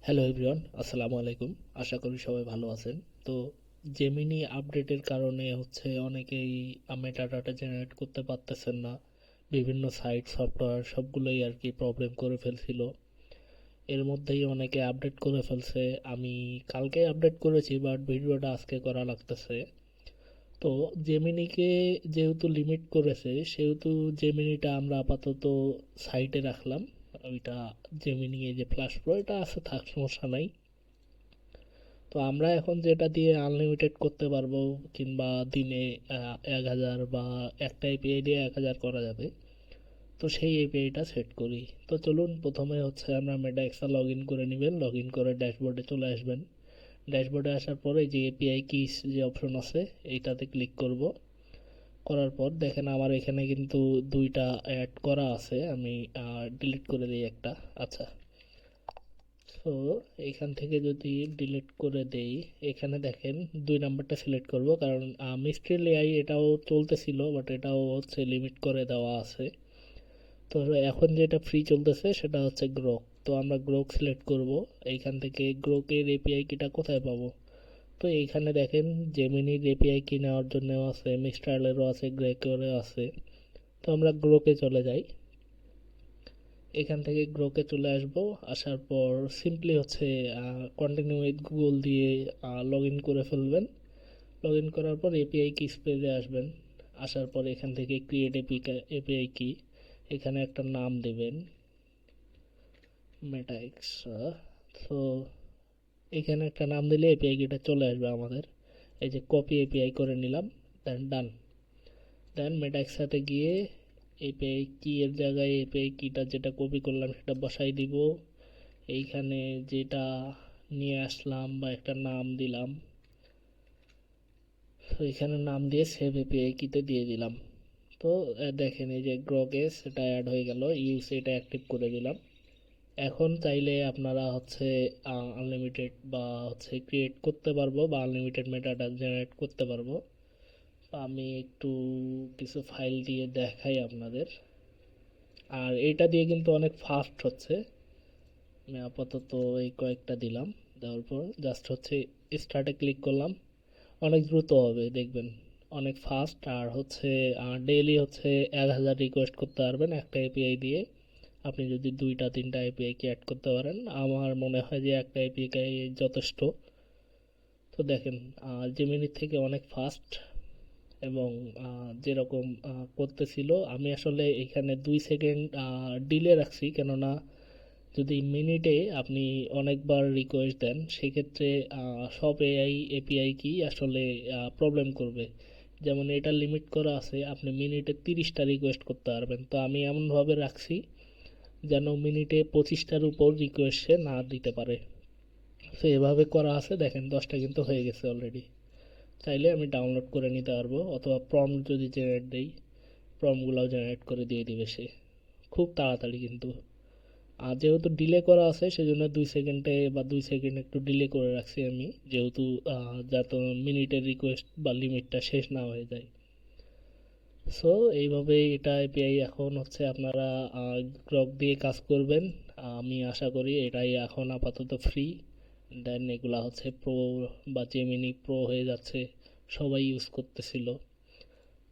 Hello everyone, আসসালামু আলাইকুম। আশা করি সবাই ভালো আছেন। তো জেমিনি আপডেটের কারণে অনেকেই মেটাডাটা জেনারেট করতে পারতেছেন না। বিভিন্ন সাইট সফটওয়্যার সবগুলোই আর কি প্রবলেম করে ফেলছিল। এর মধ্যেই অনেকে আপডেট করে ফেলছে। আমি কালকে আপডেট করেছি, বাট ভিডিওটা আজকে করা লাগতেছে। তো জেমিনিকে যেহেতু লিমিট করেছে, সেহেতু জেমিনিটা আমরা আপাতত সাইটে রাখলাম। ওইটা জেমিনি এই যে প্লাস প্রো এটা আছে, থাক, সমস্যা নাই। তো আমরা এখন যেটা দিয়ে আনলিমিটেড করতে পারবো, কিংবা দিনে 1000 বা একটা এপিআই দিয়ে 1000 করা যাবে, তো সেই এপিআইটা সেট করি। তো চলুন, প্রথমে আমরা মেডাক্সা লগ ইন করে নেবেন। লগ ইন করে ড্যাশবোর্ডে চলে আসবেন। ড্যাশবোর্ডে আসার পরে যে এপিআই কিস যে অপশন আছে, এইটাতে ক্লিক করব। করার পর দেখেন আমার এখানে কিন্তু দুইটা অ্যাড করা আছে, আমি ডিলিট করে দিই একটা। আচ্ছা, তো এখান থেকে যদি ডিলিট করে দেই, এখানে দেখেন 2 নাম্বারটা সিলেক্ট করব, কারণ মিস্ট্রি এআই এটাও চলতেছিল, বাট এটাও লিমিট করে দেওয়া আছে। তো এখন যেটা ফ্রি চলতেছে সেটা হচ্ছে গ্রোক। তো আমরা গ্রোক সিলেক্ট করব। এইখান থেকে গ্রোকের এপিআই কিটা কোথায় পাবো? তো এইখানে দেখেন জেমিনির এপিআই কি নেওয়ার জন্য আছে, মিস্ট্রালেরও আছে, গ্রেকেরও আছে। তো আমরা গ্রোকে চলে যাই। এখান থেকে গ্রোকে চলে আসব। আসার পর সিম্পলি কন্টিনিউ উইথ গুগল দিয়ে লগ ইন করে ফেলবেন। লগ ইন করার পর এপিআই কি পেজে আসবেন। আসার পর এখান থেকে ক্রিয়েট এপিআই কি, এখানে একটা নাম দেবেন, মেটা এক্সট্রা। তো এখানে একটা নাম দিলে এপিআই কিটা চলে আসবে আমাদের। এই যে কপি এপিআই করে নিলাম, দেন ডান। দেন মেটা এক্সট্রাতে গিয়ে এপিআই কি এর জায়গায় এপিআই কিটা যেটা কপি করলাম সেটা বসাই দিব। এইখানে যেটা নিয়ে আসলাম বা একটা নাম দিলাম, তো এখানে নাম দিয়ে সেভ এপিআই কিতে দিয়ে দিলাম। তো দেখেন এই যে গ্রগেস এটা অ্যাড হয়ে গেল, ইউজ এটা অ্যাক্টিভ করে দিলাম। এখন চাইলে আপনারা আনলিমিটেড বা ক্রিয়েট করতে পারবো, বা আনলিমিটেড মেটাডাটা জেনারেট করতে পারবো। আমি একটু কিছু ফাইল দিয়ে দেখাই আপনাদের। আর এটা দিয়ে কিন্তু অনেক ফাস্ট হচ্ছে। আমি আপাতত এই কয়েকটা দিলাম। দেওয়ার পর জাস্ট স্টার্টে ক্লিক করলাম। অনেক দ্রুত হবে দেখবেন, অনেক ফাস্ট। আর ডেইলি 1000 রিকোয়েস্ট করতে পারবেন একটা এপিআই দিয়ে। আপনি যদি 2টা 3টা এপিআই কে অ্যাড করতে পারেন, আমার মনে হয় যে একটা এপিআই যথেষ্ট। তো দেখেন জেমিনির থেকে অনেক ফাস্ট। এবং যেরকম করতেছিল, আমি আসলে এখানে 2 সেকেন্ড ডিলে রাখছি, কেননা যদি মিনিটে আপনি অনেকবার রিকোয়েস্ট দেন, সেক্ষেত্রে সব এআই এপিআই কি প্রবলেম করবে। যেমন এটা লিমিট করা আছে, আপনি মিনিটে 30টা রিকোয়েস্ট করতে পারবেন। তো আমি এমনভাবে রাখছি যেন মিনিটে 25টার উপর রিকোয়েস্ট সে না দিতে পারে। তো এভাবে করা আছে, দেখেন 10টা কিন্তু হয়ে গেছে অলরেডি। চাইলে আমি ডাউনলোড করে নিতে পারবো, অথবা প্রম্পট যদি জেনারেট দেই, প্রম্পটগুলোও জেনারেট করে দিয়ে দিবে সে, খুব তাড়াতাড়ি কিন্তু। আর যেহেতু ডিলে করা আছে, সেজন্য 2 সেকেন্ডে বা 2 সেকেন্ড একটু ডিলে করে রাখছি আমি, যেহেতু যাতে মিনিটের রিকোয়েস্ট বা লিমিটটা শেষ না হয়ে যায়। সো এইভাবে এটা এপিআই এখন আপনারা গ্রক দিয়ে কাজ করবেন। আমি আশা করি এটাই এখন আপাতত ফ্রি। দেন এগুলা প্রো বা জেমিনি প্রো হয়ে যাচ্ছে, সবাই ইউজ করতেছিল।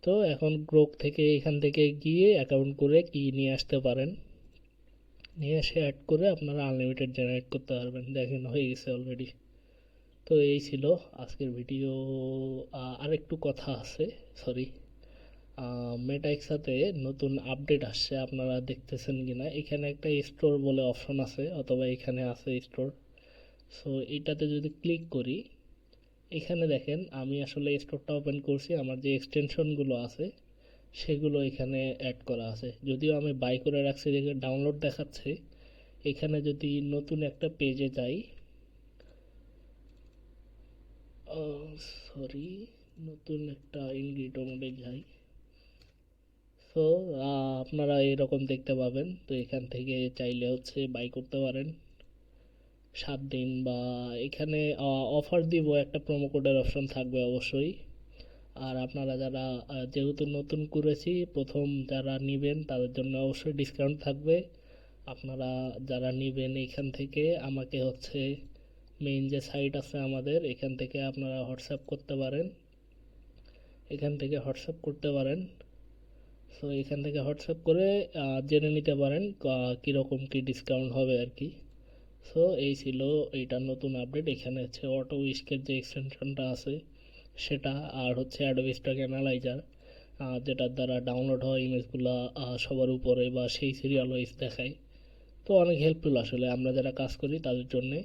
তো এখন গ্রোক থেকে এখান থেকে গিয়ে অ্যাকাউন্ট করে কি নিয়ে আসতে পারেন, নিয়ে এসে অ্যাড করে আপনারা আনলিমিটেড জেনারেট করতে পারবেন। দেখেন হয়ে গেছে অলরেডি। তো এই ছিল আজকের ভিডিও। আরেকটু কথা আছে, সরি। মেটার সাথে নতুন আপডেট আসছে, আপনারা দেখতেছেন কিনা। এখানে একটা স্টোর বলে অপশন আছে, অথবা এখানে আছে স্টোর। সো এটাতে যদি ক্লিক করি, এখানে দেখেন আমি আসলে স্টোরটা ওপেন করছি, আমার যে এক্সটেনশনগুলো আছে সেগুলো এখানে অ্যাড করা আছে। যদিও আমি বাই করে রাখছি দেখে ডাউনলোড দেখাচ্ছে। এখানে যদি নতুন একটা পেজে যাই, সরি, নতুন একটা ইনগ্রিটো মোডে যাই। সো আপনারা এরকম দেখতে পাবেন। তো এখান থেকে চাইলে বাই করতে পারেন 7 দিন, বা এখানে অফার দিব, একটা প্রোমো কোডের অপশন থাকবে অবশ্যই। আর আপনারা যারা যেহেতু নতুন করেছি, প্রথম যারা নেবেন তাদের জন্য অবশ্যই ডিসকাউন্ট থাকবে। আপনারা যারা নেবেন এখান থেকে আমাকে হচ্ছে মেইন যে সাইট আছে আমাদের এখান থেকে আপনারা হোয়াটসঅ্যাপ করতে পারেন, সো এখান থেকে হোয়াটসঅ্যাপ করে জেনে নিতে পারেন কীরকম কী ডিসকাউন্ট হবে আর কি। সো এই ছিল এইটার নতুন আপডেট। এখানে হচ্ছে অটো উইস্কের যে এক্সটেনশনটা আছে সেটা, আর হচ্ছে অ্যাডোবি স্টক অ্যানালাইজার যেটার দ্বারা ডাউনলোড হওয়া ইমেজগুলো সবার উপরে বা সেই সিরিয়াল ওয়াইজ দেখায়। তো অনেক হেল্পফুল আসলে আমরা যারা কাজ করি তাদের জন্যে।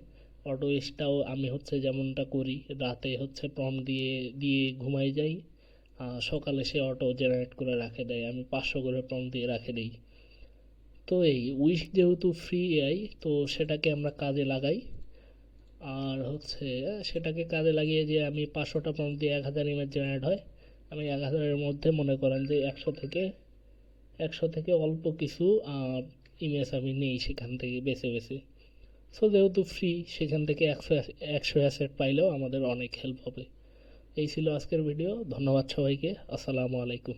অটো উইস্কটাও আমি হচ্ছে যেমনটা করি, রাতে হচ্ছে প্রম্পট দিয়ে দিয়ে ঘুমাই যাই, সকালে সে অটো জেনারেট করে রাখে দেয়, আমি 500 করে প্রম্পট দিয়ে রাখে দিই। তো এই উইস্ক যেহেতু ফ্রি এআই, তো সেটাকে আমরা কাজে লাগাই। আর হচ্ছে সেটাকে কাজে লাগিয়ে যে আমি 500টা প্রম্পট দিয়ে 1000 ইমেজ জেনারেট হয়, আমি 1000-এর মধ্যে মনে করেন যে 100 থেকে অল্প কিছু ইমেজ আমি নেই সেখান থেকে বেছে বেছে। সো যেহেতু ফ্রি, সেখান থেকে 100 অ্যাসেট পাইলেও আমাদের অনেক হেল্প হবে। এই ছিল আজকের ভিডিও। ধন্যবাদ সবাইকে। আসসালামু আলাইকুম।